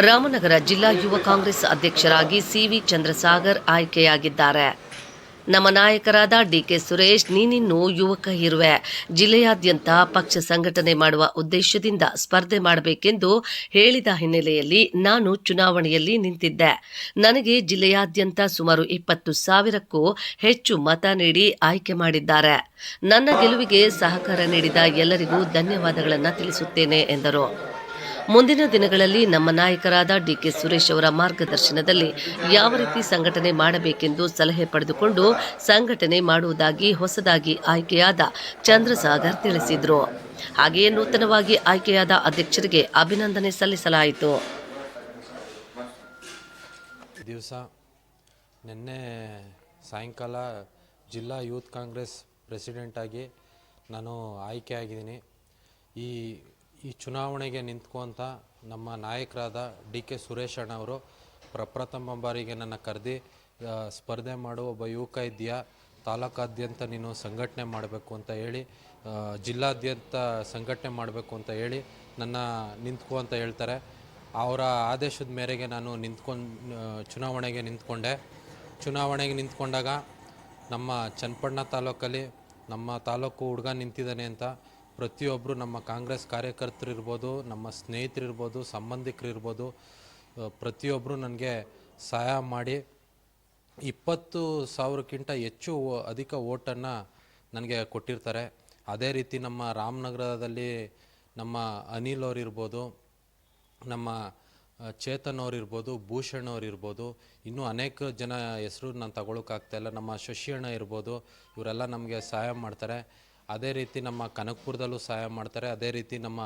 ರಾಮನಗರ ಜಿಲ್ಲಾ ಯುವ ಕಾಂಗ್ರೆಸ್ ಅಧ್ಯಕ್ಷರಾಗಿ ಸಿವಿ ಚಂದ್ರಸಾಗರ್ ಆಯ್ಕೆಯಾಗಿದ್ದಾರೆ. ನಮ್ಮ ನಾಯಕರಾದ ಡಿಕೆ ಸುರೇಶ್, ನೀನಿನ್ನೂ ಯುವಕ ಇರುವೆ, ಜಿಲ್ಲೆಯಾದ್ಯಂತ ಪಕ್ಷ ಸಂಘಟನೆ ಮಾಡುವ ಉದ್ದೇಶದಿಂದ ಸ್ಪರ್ಧೆ ಮಾಡಬೇಕೆಂದು ಹೇಳಿದ ಹಿನ್ನೆಲೆಯಲ್ಲಿ ನಾನು ಚುನಾವಣೆಯಲ್ಲಿ ನಿಂತಿದ್ದೆ. ನನಗೆ ಜಿಲ್ಲೆಯಾದ್ಯಂತ ಸುಮಾರು 20,000ಕ್ಕೂ ಹೆಚ್ಚು ಮತ ನೀಡಿ ಆಯ್ಕೆ ಮಾಡಿದ್ದಾರೆ. ನನ್ನ ಗೆಲುವಿಗೆ ಸಹಕಾರ ನೀಡಿದ ಎಲ್ಲರಿಗೂ ಧನ್ಯವಾದಗಳನ್ನು ತಿಳಿಸುತ್ತೇನೆ ಎಂದರು. ಮುಂದಿನ ದಿನಗಳಲ್ಲಿ ನಮ್ಮ ನಾಯಕರಾದ ಡಿಕೆ ಸುರೇಶ್ ಅವರ ಮಾರ್ಗದರ್ಶನದಲ್ಲಿ ಯಾವ ರೀತಿ ಸಂಘಟನೆ ಮಾಡಬೇಕೆಂದು ಸಲಹೆ ಪಡೆದುಕೊಂಡು ಸಂಘಟನೆ ಮಾಡುವುದಾಗಿ ಹೊಸದಾಗಿ ಆಯ್ಕೆಯಾದ ಚಂದ್ರಸಾಗರ್ ತಿಳಿಸಿದರು. ಹಾಗೆಯೇ ನೂತನವಾಗಿ ಆಯ್ಕೆಯಾದ ಅಧ್ಯಕ್ಷರಿಗೆ ಅಭಿನಂದನೆ ಸಲ್ಲಿಸಲಾಯಿತು. ದಿವಸ ನಿನ್ನೆ ಸಾಯಂಕಾಲ ಜಿಲ್ಲಾ ಯೂತ್ ಕಾಂಗ್ರೆಸ್ ಪ್ರೆಸಿಡೆಂಟ್ ಆಗಿ ನಾನು ಆಯ್ಕೆಯಾಗಿದ್ದೀನಿ. ಈ ಚುನಾವಣೆಗೆ ನಿಂತ್ಕೊಂತ ನಮ್ಮ ನಾಯಕರಾದ ಡಿ ಕೆ ಸುರೇಶ್ ಅಣ್ಣವರು ಪ್ರಪ್ರಥಮ ಬಾರಿಗೆ ನನ್ನ ಕರೆದಿ ಸ್ಪರ್ಧೆ ಮಾಡು, ಒಬ್ಬ ಯುವಕ ಇದೆಯಾ, ತಾಲೂಕಾದ್ಯಂತ ನೀನು ಸಂಘಟನೆ ಮಾಡಬೇಕು ಅಂತ ಹೇಳಿ, ಜಿಲ್ಲಾದ್ಯಂತ ಸಂಘಟನೆ ಮಾಡಬೇಕು ಅಂತ ಹೇಳಿ ನನ್ನ ನಿಂತ್ಕೊ ಅಂತ ಹೇಳ್ತಾರೆ. ಅವರ ಆದೇಶದ ಮೇರೆಗೆ ನಾನು ಚುನಾವಣೆಗೆ ನಿಂತ್ಕೊಂಡಾಗ ನಮ್ಮ ಚನ್ನಪಟ್ಟಣ ತಾಲೂಕಲ್ಲಿ ನಮ್ಮ ತಾಲೂಕು ಹುಡುಗ ನಿಂತಿದ್ದಾನೆ ಅಂತ ಪ್ರತಿಯೊಬ್ಬರು ನಮ್ಮ ಕಾಂಗ್ರೆಸ್ ಕಾರ್ಯಕರ್ತರಿರ್ಬೋದು, ನಮ್ಮ ಸ್ನೇಹಿತರಿರ್ಬೋದು, ಸಂಬಂಧಿಕರಿರ್ಬೋದು, ಪ್ರತಿಯೊಬ್ಬರು ನನಗೆ ಸಹಾಯ ಮಾಡಿ 20,000ಕ್ಕಿಂತ ಅಧಿಕ ಓಟನ್ನು ನನಗೆ ಕೊಟ್ಟಿರ್ತಾರೆ. ಅದೇ ರೀತಿ ನಮ್ಮ ರಾಮನಗರದಲ್ಲಿ ನಮ್ಮ ಅನಿಲ್ ಅವರಿರ್ಬೋದು, ನಮ್ಮ ಚೇತನ್ ಅವರಿರ್ಬೋದು, ಭೂಷಣ್ ಅವರಿರ್ಬೋದು, ಇನ್ನೂ ಅನೇಕ ಜನ ಹೆಸರು ನಾನು ತಗೊಳ್ಳೋಕ್ಕಾಗ್ತಾಯಿಲ್ಲ, ನಮ್ಮ ಶಶಿ ಅಣ್ಣ ಇರ್ಬೋದು, ಇವರೆಲ್ಲ ನಮಗೆ ಸಹಾಯ ಮಾಡ್ತಾರೆ. ಅದೇ ರೀತಿ ನಮ್ಮ ಕನಕಪುರದಲ್ಲೂ ಸಹಾಯ ಮಾಡ್ತಾರೆ, ಅದೇ ರೀತಿ ನಮ್ಮ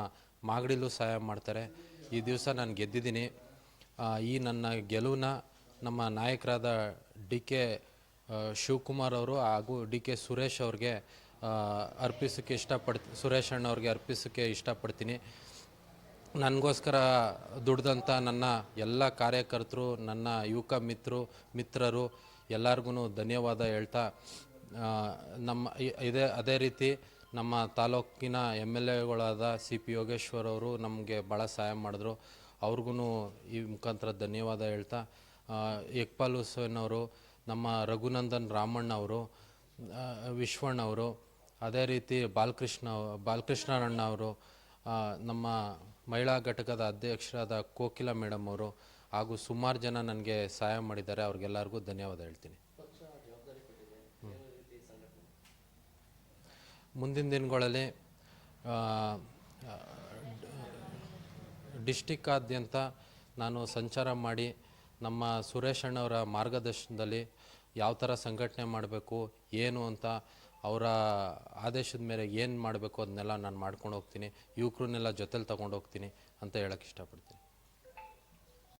ಮಾಗಡಿಲೂ ಸಹಾಯ ಮಾಡ್ತಾರೆ. ಈ ದಿವಸ ನಾನು ಗೆದ್ದಿದ್ದೀನಿ. ಈ ನನ್ನ ಗೆಲುವನ್ನ ನಮ್ಮ ನಾಯಕರಾದ ಡಿ ಕೆ ಶಿವಕುಮಾರ್ ಅವರು ಹಾಗೂ ಡಿ ಕೆ ಸುರೇಶ್ ಅವ್ರಿಗೆ ಸುರೇಶ್ ಅಣ್ಣವ್ರಿಗೆ ಅರ್ಪಿಸೋಕ್ಕೆ ಇಷ್ಟಪಡ್ತೀನಿ. ನನಗೋಸ್ಕರ ದುಡ್ದಂಥ ನನ್ನ ಎಲ್ಲ ಕಾರ್ಯಕರ್ತರು, ನನ್ನ ಯುವಕ ಮಿತ್ರರು ಎಲ್ಲರಿಗೂ ಧನ್ಯವಾದ ಹೇಳ್ತಾ, ಅದೇ ರೀತಿ ನಮ್ಮ ತಾಲೂಕಿನ MLAಗಳಾದ CP ಯೋಗೇಶ್ವರ್ ಅವರು ನಮಗೆ ಭಾಳ ಸಹಾಯ ಮಾಡಿದ್ರು. ಅವ್ರಿಗೂ ಈ ಮುಖಾಂತರ ಧನ್ಯವಾದ ಹೇಳ್ತಾ, ಯಕ್ಪಾಲ್ ಹುಸೇನ್ ಅವರು, ನಮ್ಮ ರಘುನಂದನ್ ರಾಮಣ್ಣ ಅವರು, ವಿಶ್ವಣ್ಣ ಅವರು, ಅದೇ ರೀತಿ ಬಾಲಕೃಷ್ಣರಣ್ಣ ಅವರು, ನಮ್ಮ ಮಹಿಳಾ ಘಟಕದ ಅಧ್ಯಕ್ಷರಾದ ಕೋಕಿಲ ಮೇಡಮ್ ಅವರು ಹಾಗೂ ಸುಮಾರು ಜನ ನನಗೆ ಸಹಾಯ ಮಾಡಿದ್ದಾರೆ. ಅವ್ರಿಗೆಲ್ಲರಿಗೂ ಧನ್ಯವಾದ ಹೇಳ್ತೀನಿ. ಮುಂದಿನ ದಿನಗಳಲ್ಲಿ ಡಿಸ್ಟಿಕ್ಕಾದ್ಯಂತ ನಾನು ಸಂಚಾರ ಮಾಡಿ ನಮ್ಮ ಸುರೇಶ್ ಅಣ್ಣವರ ಮಾರ್ಗದರ್ಶನದಲ್ಲಿ ಯಾವ ಥರ ಸಂಘಟನೆ ಮಾಡಬೇಕು, ಏನು ಅಂತ ಅವರ ಆದೇಶದ ಮೇರೆಗೆ ಏನು ಮಾಡಬೇಕು ಅದನ್ನೆಲ್ಲ ನಾನು ಮಾಡ್ಕೊಂಡು ಹೋಗ್ತೀನಿ. ಯುವಕರನ್ನೆಲ್ಲ ಜೊತೆಲಿ ತೊಗೊಂಡು ಹೋಗ್ತೀನಿ ಅಂತ ಹೇಳೋಕ್ಕೆ ಇಷ್ಟಪಡ್ತೀನಿ.